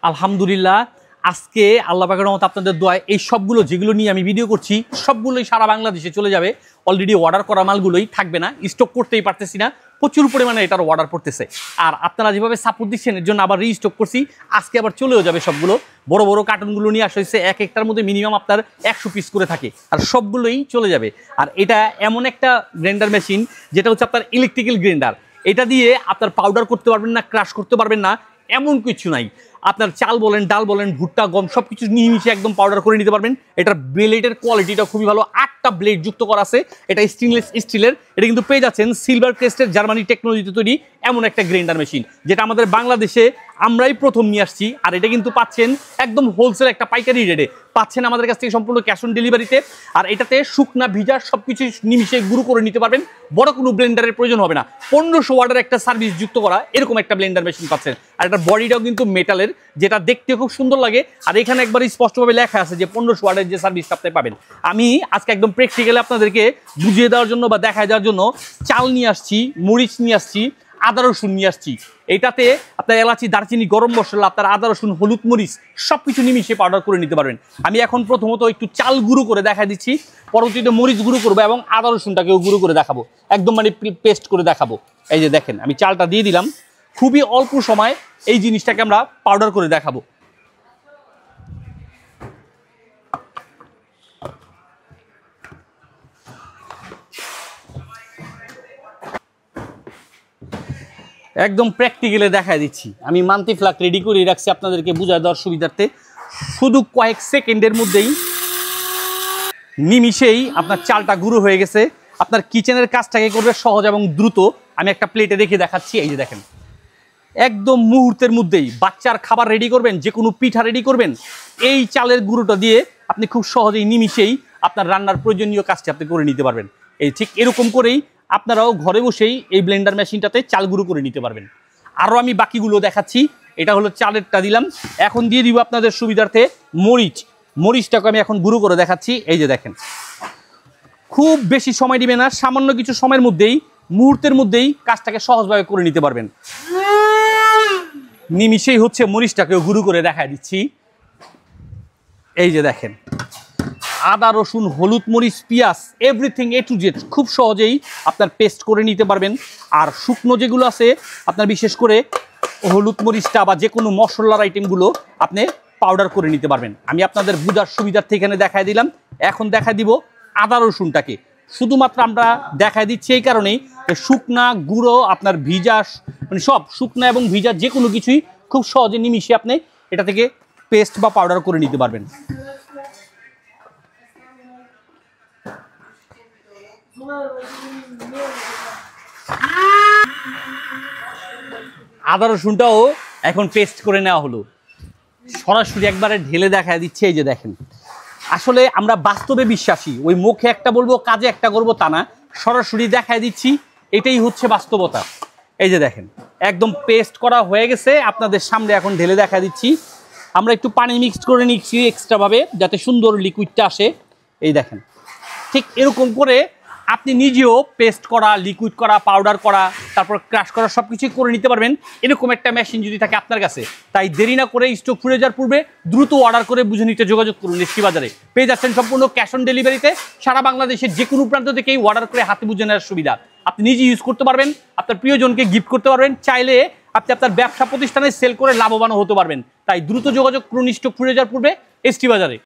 আলহামদুলিল্লাহ আজকে আল্লাহ পাকের রহমতে আপনাদের দোয়ায় এই সবগুলো যেগুলো নিয়ে আমি ভিডিও করছি সবগুলোই সারা বাংলাদেশে চলে যাবে। অলরেডি অর্ডার করা মালগুলোই থাকবে না, স্টক করতেই পারতেছি না, প্রচুর পরিমাণে এটার অর্ডার পড়তেছে। আর আপনারা যেভাবে সাপোর্ট দিচ্ছেন এর জন্য আবার রিস্টক করছি, আজকে আবার চলেও যাবে সবগুলো। বড় বড় কার্টুনগুলো নিয়ে আসা হয়েছে, এক একটার মধ্যে মিনিমাম আপনার 100 পিস করে থাকে, আর সবগুলোই চলে যাবে। আর এটা এমন একটা গ্রাইন্ডার মেশিন যেটা হচ্ছে আপনার ইলেকট্রিক্যাল গ্রাইন্ডার। এটা দিয়ে আপনার পাউডার করতে পারবেন না, ক্রাশ করতে পারবেন না, এমন কিছু নাই। আপনার চাল বলেন, ডাল বলেন, ভুট্টা, গম সব কিছু নিয়ে একদম পাউডার করে নিতে পারবেন। এটার ব্লেডের কোয়ালিটিটা খুবই ভালো, 8টা ব্লেড যুক্ত করা আছে। এটা স্টেনলেস স্টিলের, এটা কিন্তু পেয়ে যাচ্ছেন সিলভার ক্রেস্টের জার্মানি টেকনোলজিতে তৈরি এমন একটা গ্রাইন্ডার মেশিন, যেটা আমাদের বাংলাদেশে আমরাই প্রথম নিয়ে আসছি। আর এটা কিন্তু পাচ্ছেন একদম হোলসেল একটা পাইকারি রেটে পাচ্ছেন আমাদের কাছ থেকে, সম্পূর্ণ ক্যাশ অন ডেলিভারিতে। আর এটাতে শুকনা ভিজা সবকিছু নিমিশে গুঁড়ো করে নিতে পারবেন, বড় কোনো ব্লেন্ডারের প্রয়োজন হবে না। 1500 ওয়াটের একটা সার্ভিস যুক্ত করা এরকম একটা ব্লেন্ডার মেশিন পাচ্ছেন। আর এটার বডিটাও কিন্তু মেটালের, যেটা দেখতে খুব সুন্দর লাগে। আর এখানে একবার স্পষ্টভাবে লেখা আছে যে 1500 ওয়াটের যে সার্ভিসটা আপনি পাবেন। আমি আজকে একদম প্র্যাকটিক্যালি আপনাদেরকে বুঝিয়ে দেওয়ার জন্য বা দেখায় দেওয়ার জন্য চাল নিয়ে আসছি, মরিচ নিয়ে আসছি, আদা রসুন নিয়ে আসছি। এটাতে আপনার এলাচি, দারচিনি, গরম মশলা, আপনার আদা রসুন, হলুদ, মরিচ সবকিছু নিমিশে পাউডার করে নিতে পারবেন। আমি এখন প্রথমত একটু চাল গুঁড়ো করে দেখা দিচ্ছি, পরবর্তীতে মরিচ গুঁড়ো করবো এবং আদা রসুনটাকেও গুঁড়ো করে দেখাবো, একদম মানে পেস্ট করে দেখাবো। এই যে দেখেন আমি চালটা দিয়ে দিলাম, খুবই অল্প সময় এই জিনিসটাকে আমরা পাউডার করে দেখাবো। একদম প্র্যাকটিক্যালে দেখায় দিচ্ছি। আমি মান্তি ফ্লাক রেডি করে রাখছি আপনাদেরকে বুঝায় দেওয়ার সুবিধার্থে। শুধু কয়েক সেকেন্ডের মধ্যেই নিমিশেই আপনার চালটা গুঁড়ো হয়ে গেছে। আপনার কিচেনের কাজটাকে করবে সহজ এবং দ্রুত। আমি একটা প্লেটে রেখে দেখাচ্ছি, এই যে দেখেন একদম মুহূর্তের মধ্যেই বাচ্চার খাবার রেডি করবেন, যে কোনো পিঠা রেডি করবেন, এই চালের গুঁড়োটা দিয়ে আপনি খুব সহজেই নিমিশেই আপনার রান্নার প্রয়োজনীয় কাজটি আপনি করে নিতে পারবেন। এই ঠিক এরকম করেই আপনারাও ঘরে বসেই এই ব্লেন্ডার মেশিনটাতে চাল গুঁড়ো করে নিতে পারবেন। আরও আমি বাকিগুলো দেখাচ্ছি। এটা হলো চালেরটা দিলাম, এখন দিয়ে দিব আপনাদের সুবিধার্থে মরিচটাকে আমি এখন গুঁড়ো করে দেখাচ্ছি। এই যে দেখেন খুব বেশি সময় দিবে না, সামান্য কিছু সময়ের মধ্যেই মুহূর্তের মধ্যেই কাজটাকে সহজভাবে করে নিতে পারবেন। নিমিশেই হচ্ছে মরিচটাকেও গুঁড়ো করে দেখায় দিচ্ছি। এই যে দেখেন আদা রসুন, হলুদ, মরিচ, পেঁয়াজ এভরিথিং এ টু জেড খুব সহজেই আপনার পেস্ট করে নিতে পারবেন। আর শুকনো যেগুলো আছে আপনার বিশেষ করে হলুদ মরিচটা বা যে কোনো মশলার আইটেমগুলো আপনি পাউডার করে নিতে পারবেন। আমি আপনাদের বুঝার সুবিধার্থে এখানে দেখায় দিলাম। এখন দেখায় দিব আদা রসুনটাকে। শুধুমাত্র আমরা দেখায় দিচ্ছি এই কারণেই শুকনা গুঁড়ো আপনার ভিজা মানে সব শুকনা এবং ভিজা যে কোনো কিছুই খুব সহজে নিমিশে আপনি এটা থেকে পেস্ট বা পাউডার করে নিতে পারবেন। আদা রসুনটাও এখন পেস্ট করে নেওয়া হলো, সরাসরি একবারে ঢেলে দেখায় দিচ্ছে। এই যে দেখেন আসলে আমরা বাস্তবে বিশ্বাসী, ওই মুখে একটা বলবো কাজে একটা করবো তা না, সরাসরি দেখায় দিচ্ছি, এটাই হচ্ছে বাস্তবতা। এই যে দেখেন একদম পেস্ট করা হয়ে গেছে, আপনাদের সামনে এখন ঢেলে দেখা দিচ্ছি। আমরা একটু পানি মিক্সড করে নিচ্ছি এক্সট্রাভাবে যাতে সুন্দর লিকুইডটা আসে। এই দেখেন ঠিক এরকম করে আপনি নিজেও পেস্ট করা, লিকুইড করা, পাউডার করা, তারপর ক্রাশ করা সব কিছুই করে নিতে পারবেন এরকম একটা মেশিন যদি থাকে আপনার কাছে। তাই দেরি না করে স্টক ফুরিয়ে যাওয়ার পূর্বে দ্রুত অর্ডার করে বুঝে নিতে যোগাযোগ করুন। এসটি বাজারে পেয়ে যাচ্ছেন সম্পূর্ণ ক্যাশ অন ডেলিভারিতে, সারা বাংলাদেশের যে কোনো প্রান্ত থেকেই অর্ডার করে হাতে বুঝে নেওয়ার সুবিধা। আপনি নিজে ইউজ করতে পারবেন, আপনার প্রিয়জনকে গিফট করতে পারবেন, চাইলে আপনি আপনার ব্যবসা প্রতিষ্ঠানে সেল করে লাভবানও হতে পারবেন। তাই দ্রুত যোগাযোগ করুন স্টক ফুরিয়ে যাওয়ার পূর্বে এসটি বাজারে।